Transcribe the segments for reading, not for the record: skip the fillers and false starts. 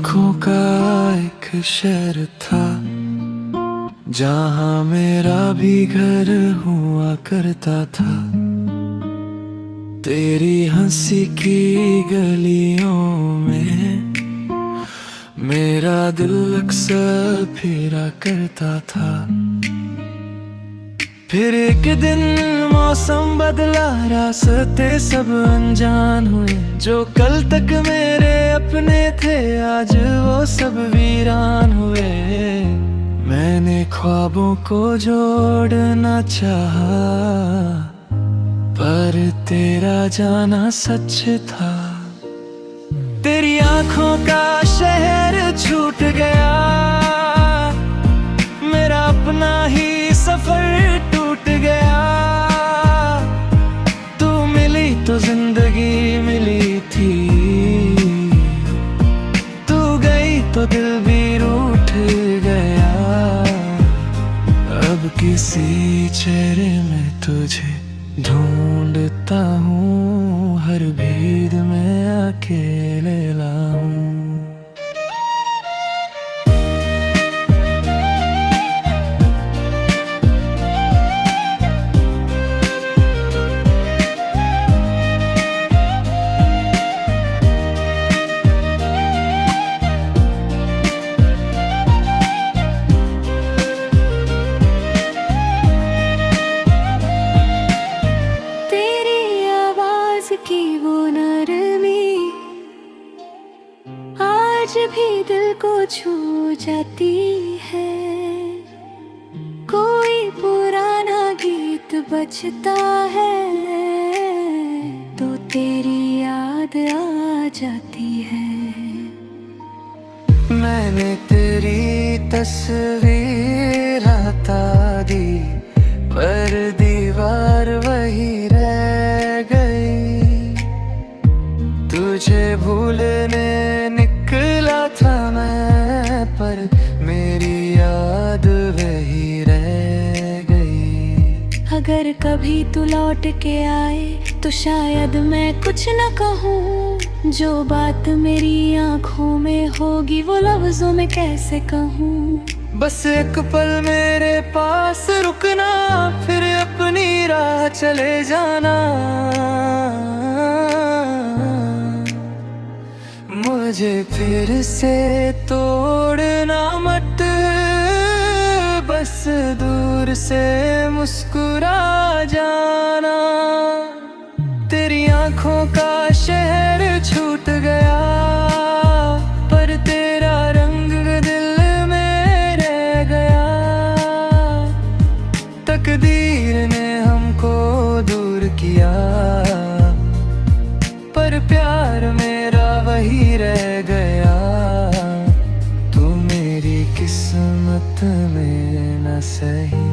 आँखों का एक शहर था जहाँ मेरा भी घर हुआ करता था। तेरी हंसी की गलियों में मेरा दिल अक्सर फिरा करता था। फिर एक दिन मौसम बदला, रास्ते सब अनजान हुए। जो कल तक मेरे अपने थे आज वो सब वीरान हुए। मैंने ख्वाबों को जोड़ना चाहा पर तेरा जाना सच था। तेरी आंखों का शहर छूट गया, मेरा अपना ही सफर टूट गया। तू मिली तो जिंदगी मिली थी, तू गई तो दिल भी रूठ गया। अब किसी चेहरे में तुझे ढूंढता हूँ, हर भीड़ में अकेले लाऊं। की वो नरमी आज भी दिल को छू जाती है। कोई पुराना गीत बजता है तो तेरी याद आ जाती है। मैंने तेरी तस्वीर हटा दी पर दीवार वही रह गई। तुझे भूलने निकला था मैं पर मेरी याद वही रह गई। अगर कभी तू लौट के आए तो शायद मैं कुछ न कहूँ। जो बात मेरी आँखों में होगी वो लफ्जों में कैसे कहूँ। बस एक पल मेरे पास रुकना, फिर अपनी राह चले जाना। मुझे फिर से तोड़ना मत, बस दूर से मुस्कुरा जाना। तेरी आंखों का शहर छूट गया पर तेरा रंग दिल में रह गया। तकदीर ने हमको दूर किया पर प्यार मेरा वही रह गया। तू मेरी किस्मत में न सही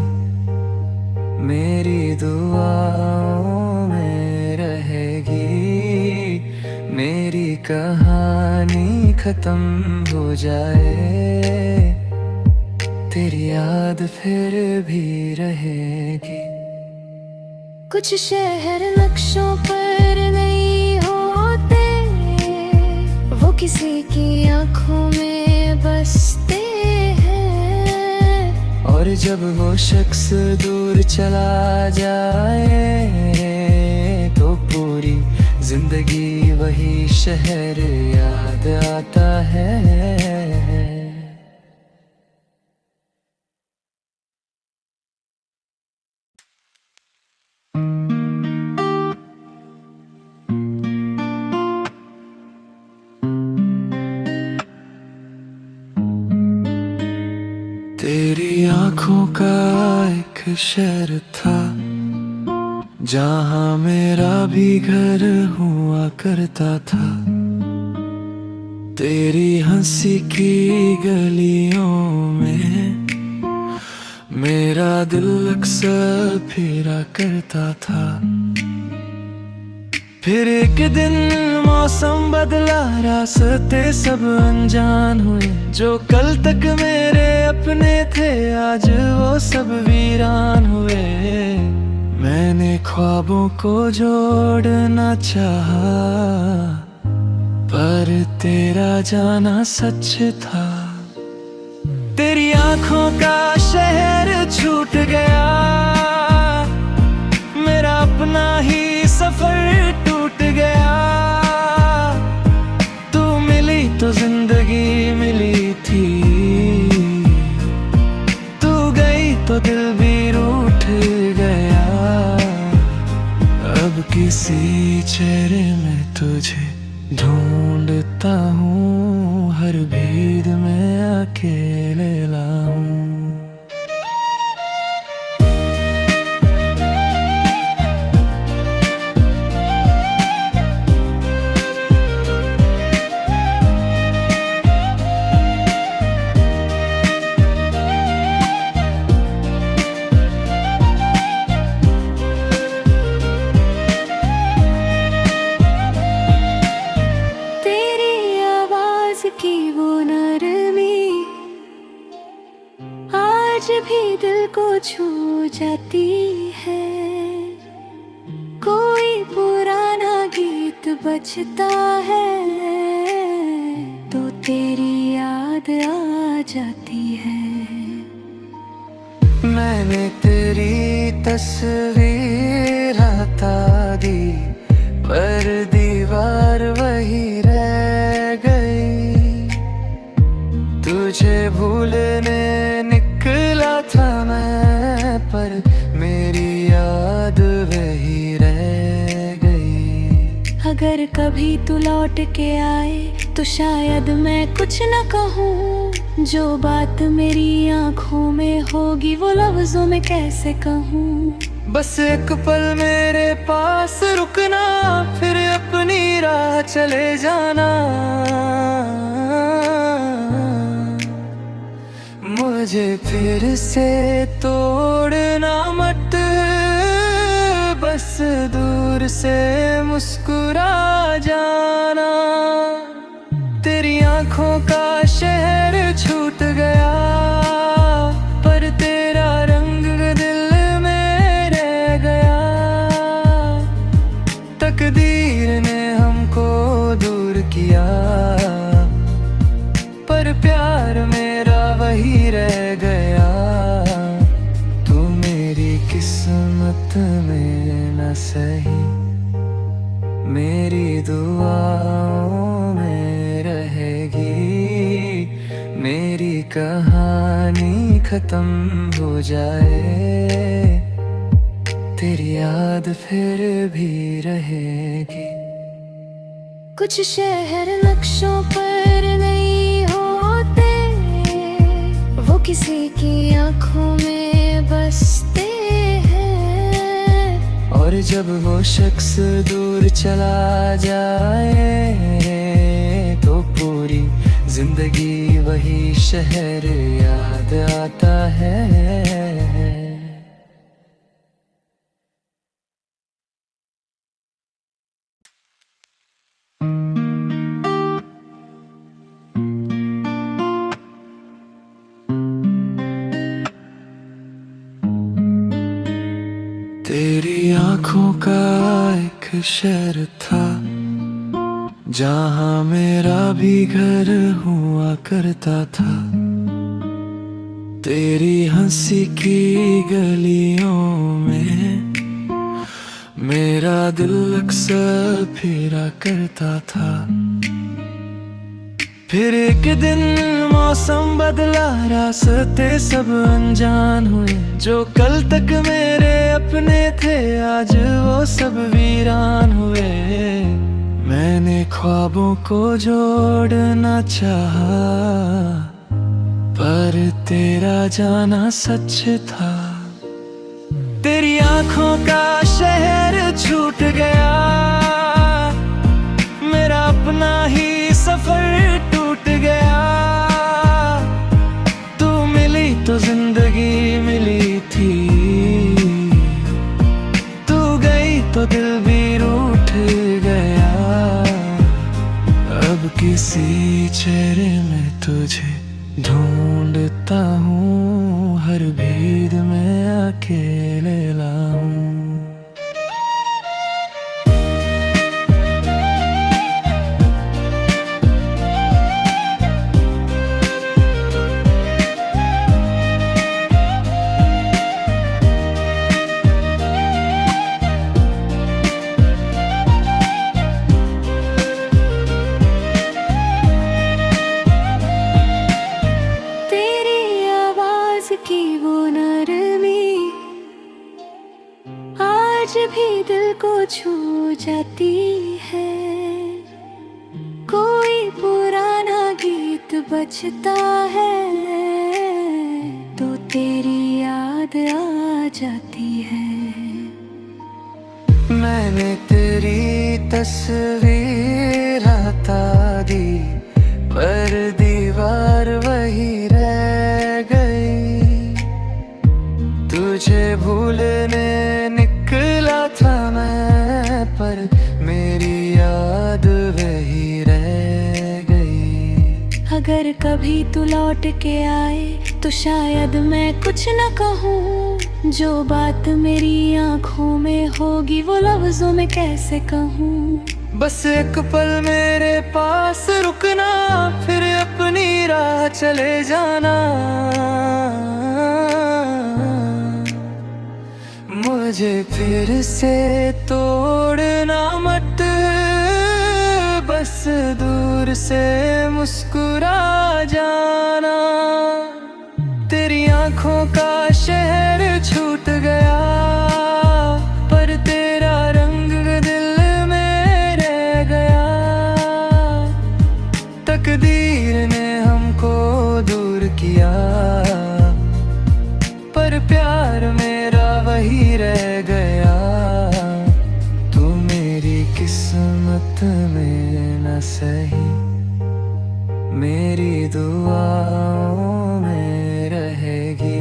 मेरी दुआओं में रहेगी। मेरी कहानी खत्म हो जाए तेरी याद फिर भी रहेगी। कुछ शहर नक्शों पर नहीं होते, वो किसी की आंखों में बसते हैं। और जब वो शख्स दूर चला जाए तो पूरी जिंदगी वही शहर याद आता है। तेरी आँखों का एक शहर था जहाँ मेरा भी घर हुआ करता था। तेरी हंसी की गलियों में मेरा दिल अक्सर फिरा करता था। फिर एक दिन मौसम बदला, रास्ते सब अनजान हुए। जो कल तक मेरे अपने थे आज वो सब वीरान हुए। मैंने ख्वाबों को जोड़ना चाहा पर तेरा जाना सच था। तेरी आंखों का शहर छूट गया, मेरा अपना ही सफर टूट गया। तू मिली तो जिंदगी मिली थी, तू गई तो दिल भी रूठ गया। अब किसी चेहरे में तुझे ढूंढता हूँ, हर भीड़ में अकेले लाऊं। की वो नरमी आज भी दिल को छू जाती है। कोई पुराना गीत बजता है तो तेरी याद आ जाती है। मैंने तेरी तस्वीर हटा दी, पर दीवार वही रह गई। तुझे भूलने निकला था मैं, पर मेरी याद वही रह गई। अगर कभी तू लौट के आए तो शायद मैं कुछ न कहूँ। जो बात मेरी आँखों में होगी वो लफ्जों में कैसे कहूँ। बस एक पल मेरे पास रुकना, फिर अपनी राह चले जाना। मुझे फिर से तोड़ना मत, बस दूर से मुस्कुरा जाना। तेरी आंखों का शहर छूट गया, पर तेरा रंग दिल में रह गया। तकदीर ने हमको दूर किया, पर प्यार मेरा वही रह गया। तू मेरी किस्मत में न सही, मेरी दुआओं में रहेगी। मेरी कहानी खत्म हो जाए, तेरी याद फिर भी रहेगी। कुछ शहर नक्शों पर नहीं होते, वो किसी की आंखों में बसते हैं। और जब वो शख्स दूर चला जाए तो पूरी जिंदगी वही शहर याद आता है। तेरी आंखों का एक शहर था, जहां मेरा भी घर हुआ करता था। तेरी हंसी की गलियों में मेरा दिल अक्सर फिरा करता था। फिर एक दिन मौसम बदला, रास्ते सब अनजान हुए। जो कल तक मेरे अपने थे आज वो सब वीरान हुए। मैंने ख्वाबों को जोड़ना चाहा, पर तेरा जाना सच था। तेरी आंखों का शहर छूट गया, मेरा अपना ही सफर टूट गया। तू मिली तो जिंदगी मिली थी, तू गई तो दिल भी रूठ गया। अब किसी चेहरे में तुझे ढूंढता हूँ, हर भीड़ में अकेले लाऊं। की वो नरमी आज भी दिल को छू जाती है। कोई पुराना गीत बजता है तो तेरी याद आ जाती है। मैंने तेरी तस्वीर हटा दी पर दीवार वही रह गई। तुझे भूलने निकला था मैं पर मेरी याद वही रह गई। अगर कभी तू लौट के आए तो शायद मैं कुछ न कहूँ। जो बात मेरी आँखों में होगी वो लफ्जों में कैसे कहूँ। बस एक पल मेरे पास रुकना फिर अपनी राह चले जाना। मुझे फिर से तोड़ना मत, बस दूर से मुस्कुरा जाना। तेरी आंखों का शहर छूट गया पर तेरा रंग दिल में रह गया। तकदीर ने हमको दूर किया पर प्यार मेरा वही रह गया। तू मेरी किस्मत में न सही मेरी दुआओं में रहेगी।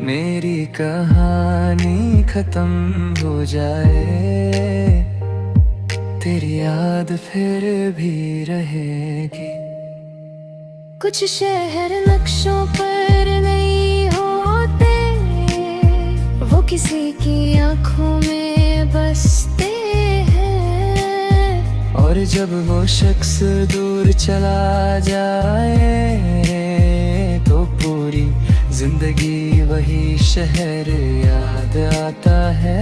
मेरी कहानी खत्म हो जाए तेरी याद फिर भी रहेगी। कुछ शहर नक्शों पर नहीं होते, वो किसी की आंखों में बसते हैं। और जब वो शख्स दूर चला जाए तो पूरी जिंदगी वही शहर याद आता है।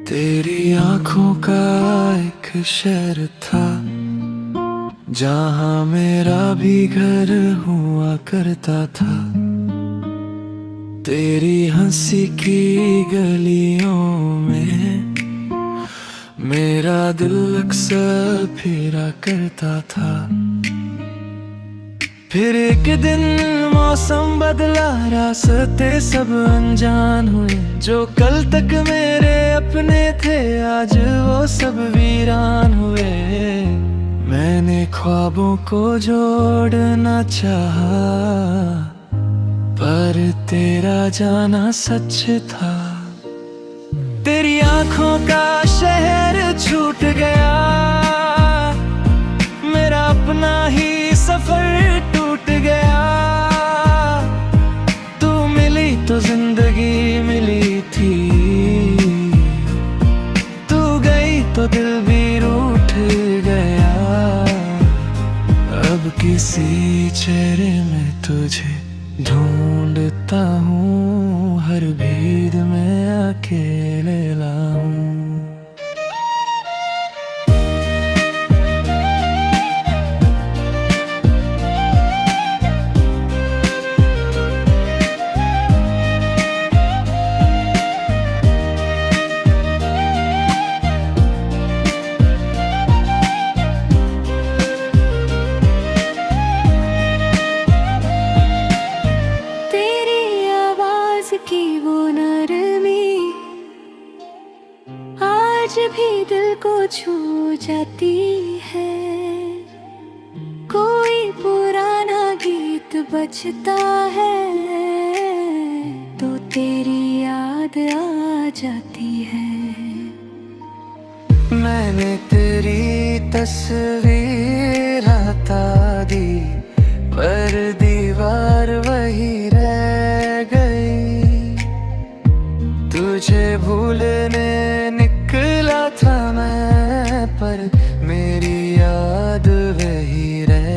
तेरी आंखों का एक शहर था जहाँ मेरा भी घर हुआ करता था। तेरी हंसी की गलियों में मेरा दिल अक्सर फिरा करता था। फिर एक दिन मौसम बदला, रास्ते सब अनजान हुए। जो कल तक मेरे अपने थे आज वो सब वीरान हुए। मैंने ख्वाबों को जोड़ना चाहा पर तेरा जाना सच था। तेरी आंखों का शहर छूट गया, मेरा अपना ही सफर टूट गया। तू मिली तो जिंदगी मिली थी, तू गई तो दिल भी रूठ गया। अब किसी चेहरे में तुझे ढूंढता हूँ, हर भीड़ में अकेले लाऊं। की वो नरमी आज भी दिल को छू जाती है। कोई पुराना गीत बजता है तो तेरी याद आ जाती है। मैंने तेरी तस्वीर हटा दी पर दीवार वही रह गई। तुझे भूलने निकला था मैं पर मेरी याद वही रह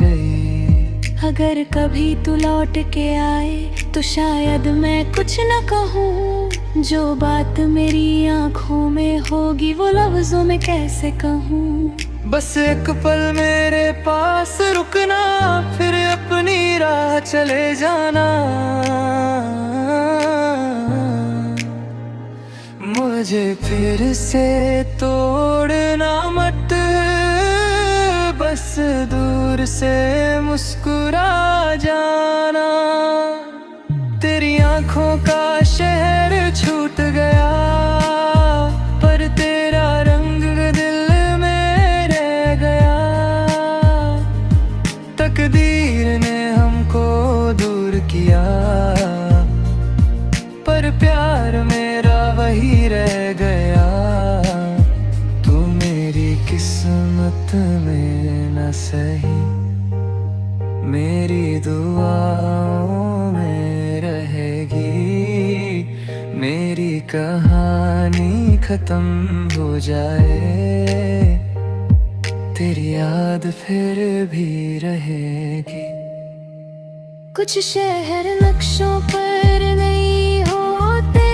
गई। अगर कभी तू लौट के आए तो शायद मैं कुछ न कहूँ। जो बात मेरी आंखों में होगी वो लफ्जों में कैसे कहूँ। बस एक पल मेरे पास रुकना, फिर अपनी राह चले जाना। मुझे फिर से तोड़ना मत, बस दूर से मुस्कुरा जाना। तेरी आंखों का शहर छूट गया, पर तेरा रंग दिल में रह गया। तकदीर ने हमको दूर किया, पर प्यार मेरा वही रह गया। तू मेरी किस्मत में न सही, मेरी दुआओं में रहेगी। मेरी कहानी खत्म हो जाए, तेरी याद फिर भी रहेगी। कुछ शहर नक्शों पर नहीं होते,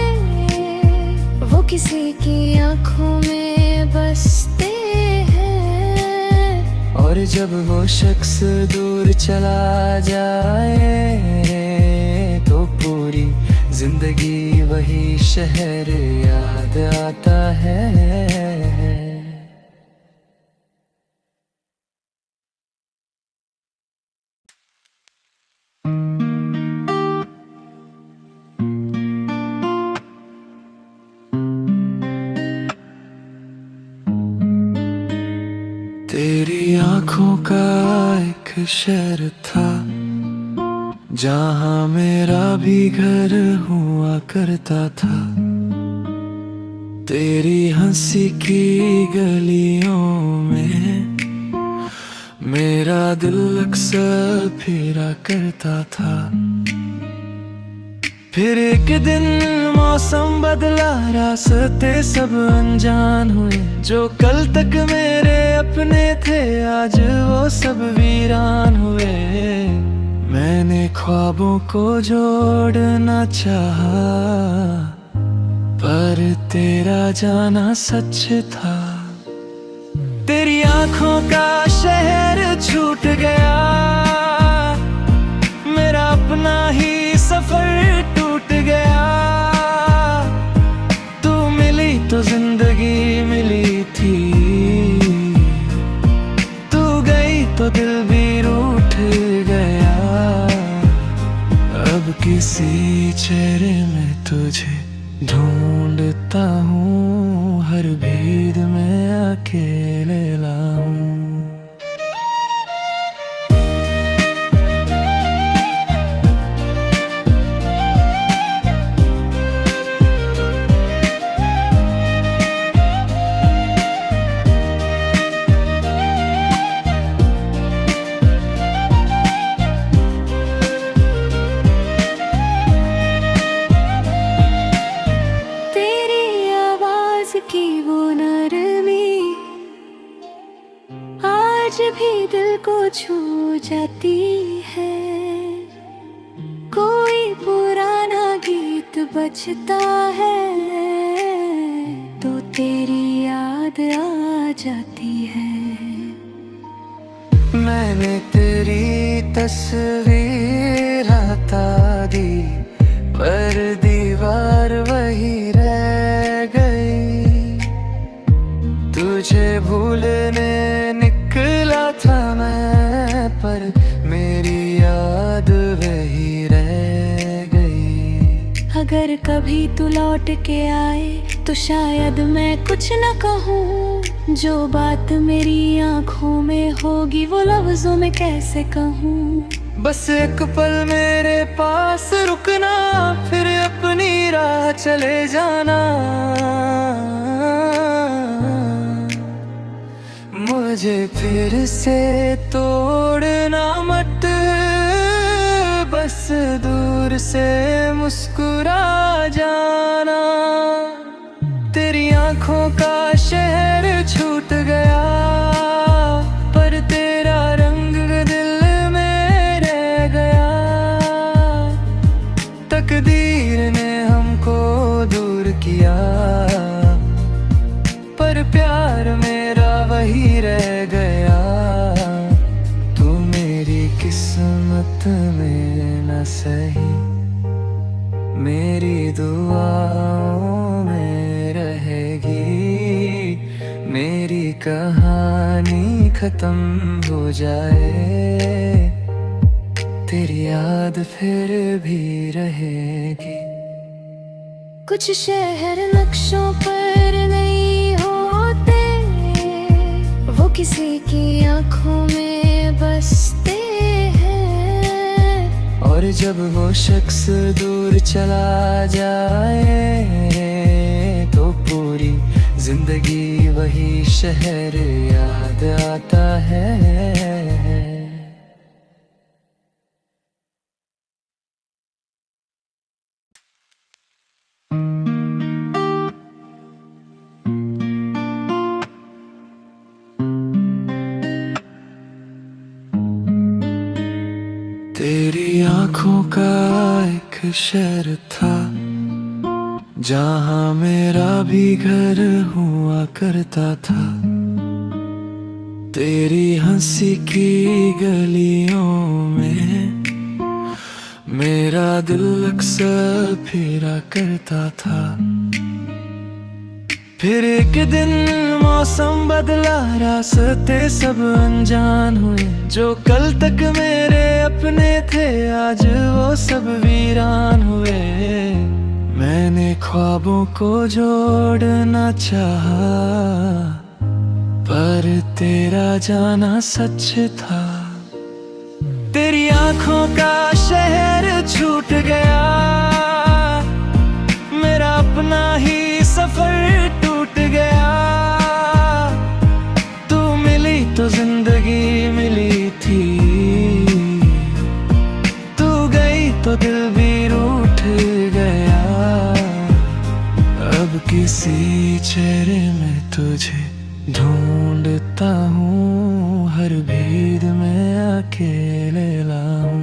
वो किसी की आंखों में बसते हैं। और जब वो शख्स दूर चला जाए, तो पूरी जिंदगी वही शहर याद आता है। तेरी आंखों का एक शहर था, जहां मेरा भी घर हुआ करता था। तेरी हंसी की गलियों में मेरा दिल अक्सर फिरा करता था। फिर एक दिन मौसम बदला, रास्ते सब अनजान हुए। जो कल तक मेरे अपने थे, आज वो सब वीरान हुए। मैंने ख्वाबों को जोड़ना चाहा, पर तेरा जाना सच था। तेरी आंखों का शहर छूट गया, मेरा अपना ही सफर टूट गया। तू मिली तो जिंदगी मिली थी, तू गई तो दिल भी रूठ गया। अब किसी चेहरे में तुझे ढूंढता हूँ, हर भीड़ में अकेले लाऊं। की वो नरमी आज भी दिल को छू जाती है। कोई पुराना गीत बजता है तो तेरी याद आ जाती है। मैंने तेरी तस्वीर हटा दी, पर दीवार वही रह गई। तुझे भूलने निकला था मैं, पर मेरी याद वही रह गई। अगर कभी तू लौट के आए तो शायद मैं कुछ न कहूँ। जो बात मेरी आंखों में होगी वो लफ्जों में कैसे कहूँ। बस एक पल मेरे पास रुकना, फिर अपनी राह चले जाना। मुझे फिर से तोड़ना मत, बस दूर से मुस्कुरा जाना। तेरी आंखों का शहर छूट गया, पर तेरा रंग दिल में रह किस्मत में न सही, मेरी दुआओं में रहेगी। मेरी कहानी खत्म हो जाए, तेरी याद फिर भी रहेगी। कुछ शहर नक्शों पर नहीं होते, वो किसी की आंखों में बसते हैं। और जब वो शख्स दूर चला जाए, तो पूरी जिंदगी वही शहर याद आता है। तेरी आंखों का एक शहर था, जहां मेरा भी घर हुआ करता था। तेरी हंसी की गलियों में मेरा दिल अक्सर फिरा करता था। फिर एक दिन मौसम बदला, रास्ते सब अनजान हुए। जो कल तक मेरे अपने थे, आज वो सब वीरान हुए। मैंने ख्वाबों को जोड़ना चाहा, पर तेरा जाना सच था। तेरी आंखों का शहर छूट गया, मेरा अपना ही सफर टूट गया। तू मिली तो जिंदगी मिली थी, तू गई तो दिल भी रूठ गया। अब किसी चेहरे में तुझे ढूंढता हूँ, हर भीड़ में अकेले लाऊं।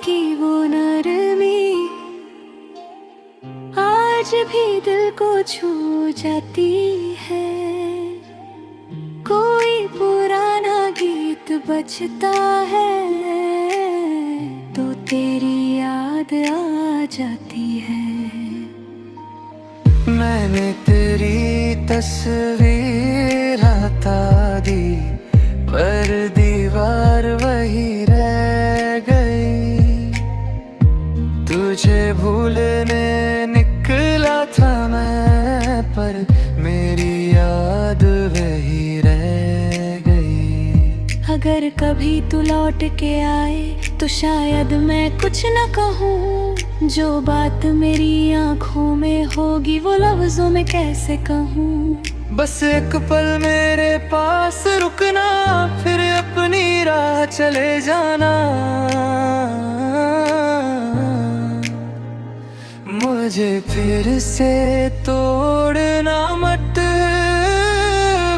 की वो नरमी आज भी दिल को छू जाती है। कोई पुराना गीत बजता है, तो तेरी याद आ जाती है। मैंने तेरी तस्वीर हटा दी, पर दीवार वही रह गई। तुझे भूलने निकला था मैं, पर मेरी याद वही रह गई। अगर कभी तू लौट के आए, तो शायद मैं कुछ न कहूँ। जो बात मेरी आंखों में होगी, वो लफ्जों में कैसे कहूँ। बस एक पल मेरे पास रुकना, फिर अपनी राह चले जाना। मुझे फिर से तोड़ना मत,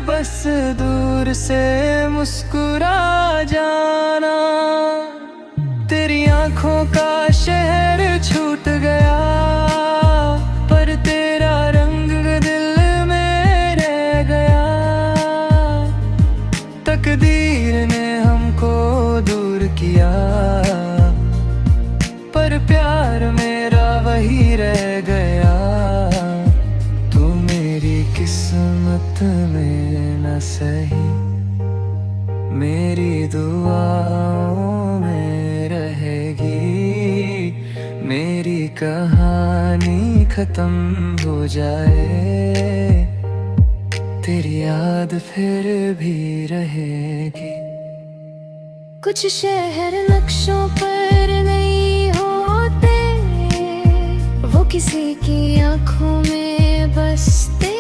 बस दूर से मुस्कुरा जाना। तेरी आंखों का शहर छूट गया, पर तेरा रंग दिल में रह गया। तकदीर ने हमको दूर किया, पर प्यार मेरा वही रह गया। तू मेरी किस्मत में न सही, मेरी दुआओं में रहेगी। मेरी कहानी खत्म हो जाए, तेरी याद फिर भी रहेगी। कुछ शहर नक्शों पर नहीं होते, वो किसी की आंखों में बसते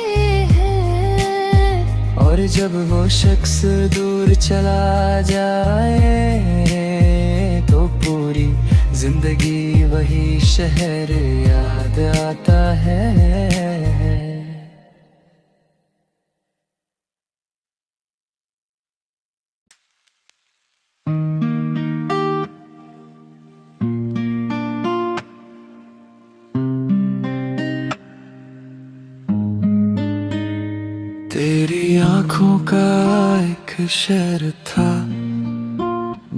हैं। और जब वो शख्स दूर चला जाए, तो पूरी जिंदगी वही शहर याद आता है। तेरी आंखों का एक शहर था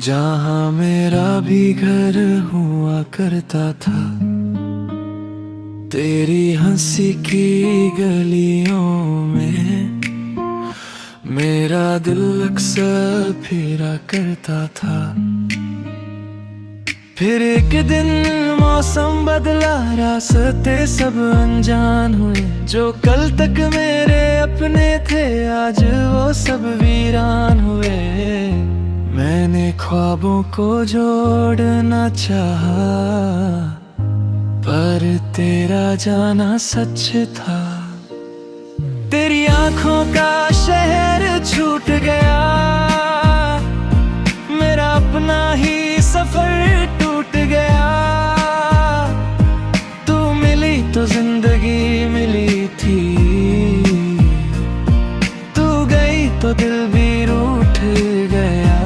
जहां मेरा भी घर हुआ करता था। तेरी हंसी की गलियों में मेरा दिल अक्सर फिरा करता था। फिर एक दिन मौसम बदला, रास्ते सब अनजान हुए। जो कल तक मेरे अपने थे आज वो सब वीरान हुए। मैंने ख्वाबों को जोड़ना चाहा पर तेरा जाना सच था। तेरी आंखों का शहर छूट गया, मेरा अपना ही सफर टूट गया। तू मिली तो जिंदगी मिली थी, तू गई तो दिल भी रूठ गया।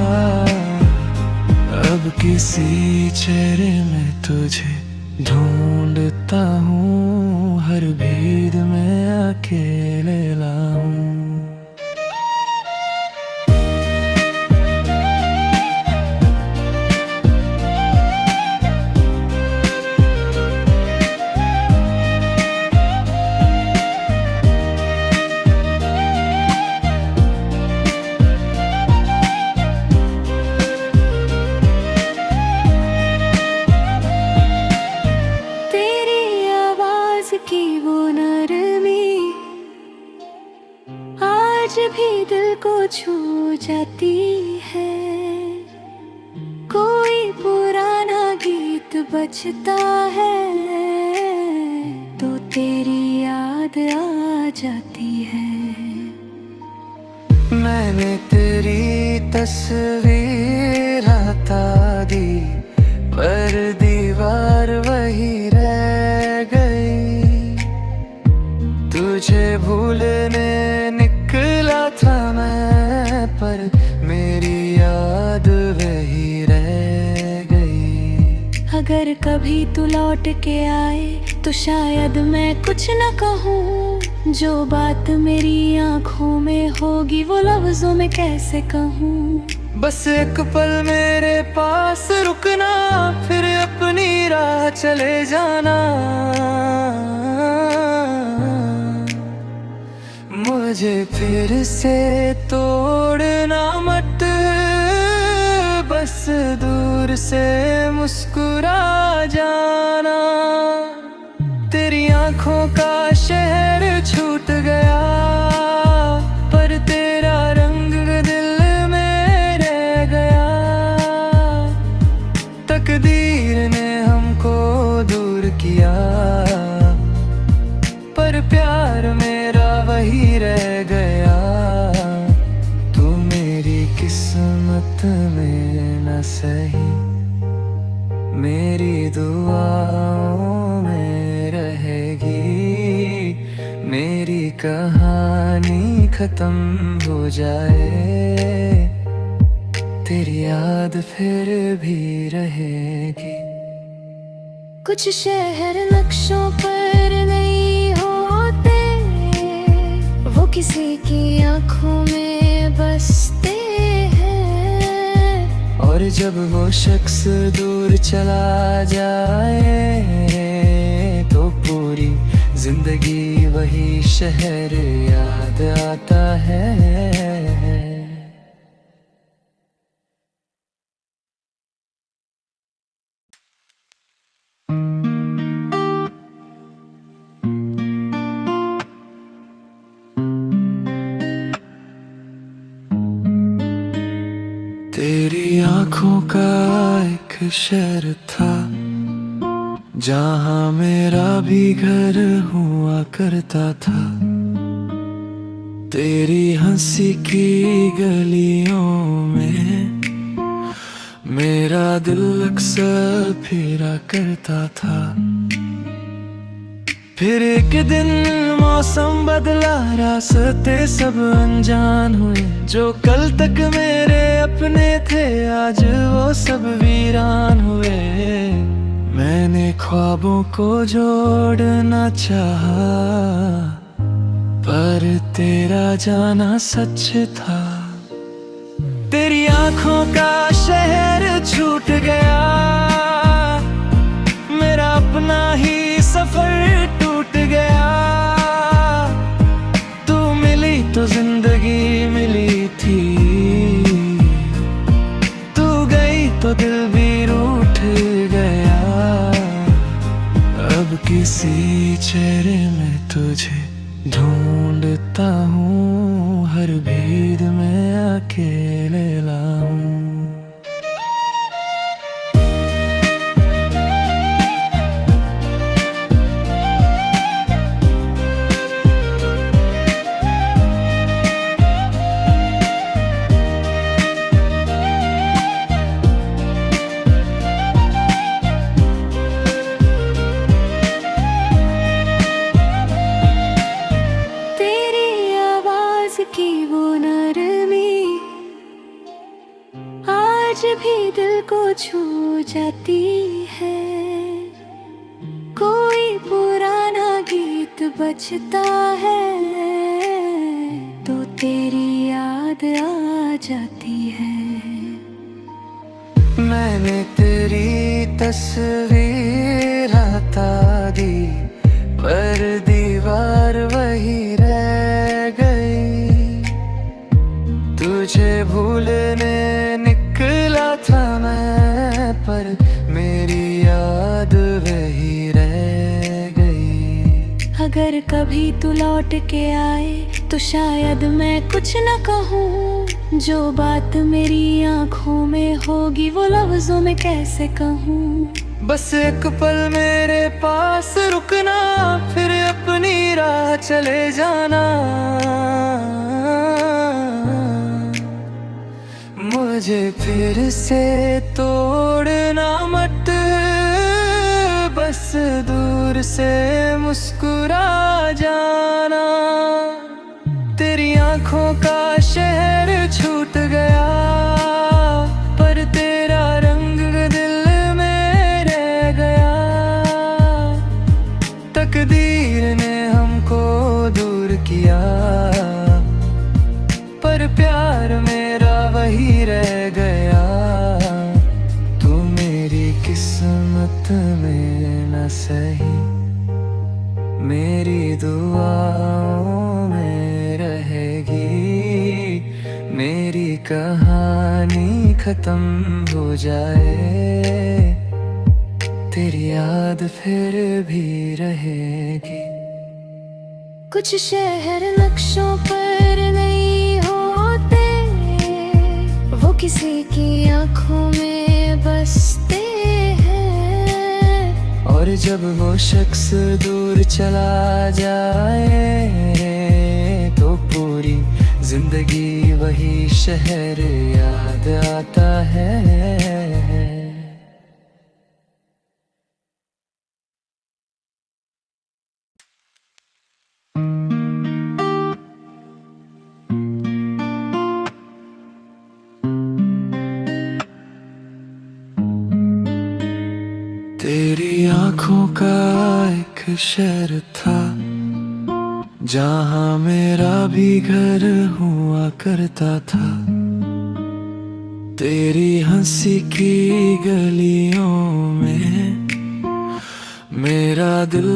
अब किसी चेहरे में तुझे ढूंढता हूँ, हर भीड़ में अकेले लाऊं। की वो नरमी आज भी दिल को छू जाती है। कोई पुराना गीत बजता है तो तेरी याद आ जाती है। मैंने तेरी तस्वीर हटा दी पर दीवार वही रह गई। तुझे भूलने निकला था मैं पर मेरी याद वही रह गई। अगर कभी तू लौट के आए तो शायद मैं कुछ न कहूँ। जो बात मेरी आँखों में होगी वो लफ्जों में कैसे कहूँ। बस एक पल मेरे पास रुकना, फिर अपनी राह चले जाना। मुझे फिर से तोड़ना मत, बस दूर से मुस्कुरा जाना। तेरी आंखों का शहर छूट गया पर तेरा रंग दिल में रह गया। तकदीर ने हमको दूर किया पर प्यार मेरा वही रह गया। तू मेरी किस्मत में न सही मेरी दुआओं में रहेगी। मेरी कहानी खत्म हो जाए तेरी याद फिर भी रहेगी। कुछ शहर नक्शों पर नहीं होते, वो किसी की आंखों में बसते हैं। और जब वो शख्स दूर चला जाए तो पूरी जिंदगी वही शहर याद आता है। तेरी आंखों का एक शहर था जहां मेरा भी घर हुआ करता था। तेरी हंसी की गलियों में मेरा दिल अक्सर फेरा करता था। फिर एक दिन मौसम बदला, रास्ते सब अनजान हुए। जो कल तक मेरे अपने थे, आज वो सब वीरान हुए। मैंने ख्वाबों को जोड़ना चाहा, पर तेरा जाना सच था। तेरी आंखों का शहर छूट गया, मेरा अपना ही सफर टूट गया। तू मिली तो जिंदगी मिली थी, तू गई तो दिल भी रूठ गया। अब किसी चेहरे में तुझे ढूंढता हूँ, हर भीड़ में अकेले लाऊं। की वो नरमी आज भी दिल को छू जाती है। कोई पुराना गीत बजता है तो तेरी याद आ जाती है। मैंने तेरी तस्वीर हटा दी, पर दीवार वही रह गई। तुझे भूलने निकला था मैं, पर मेरी याद वही रह गई। अगर कभी तू लौट के आए तो शायद मैं कुछ न कहूँ। जो बात मेरी आँखों में होगी वो लफ्जों में कैसे कहूँ। बस एक पल मेरे पास रुकना, फिर अपनी राह चले जाना। मुझे फिर से तोड़ना मत, बस दूर से मुस्कुरा जाना। तेरी आंखों का शहर छूट गया, पर तेरा रंग दिल में रह गया। तकदीर ने हमको दूर किया, पर प्यार मेरा वही रह गया। तू मेरी किस्मत में न सही, मेरी दुआओं में रहेगी। मेरी कहानी खत्म हो जाए, तेरी याद फिर भी रहेगी। कुछ शहर नक्शों पर नहीं होते, वो किसी की आंखों में बसते हैं। और जब वो शख्स दूर चला जाए, तो पूरी जिंदगी वही शहर याद आता है। तेरी आंखों का एक शहर था, जहां मेरा भी घर हुआ करता था। तेरी हंसी की गलियों में मेरा दिल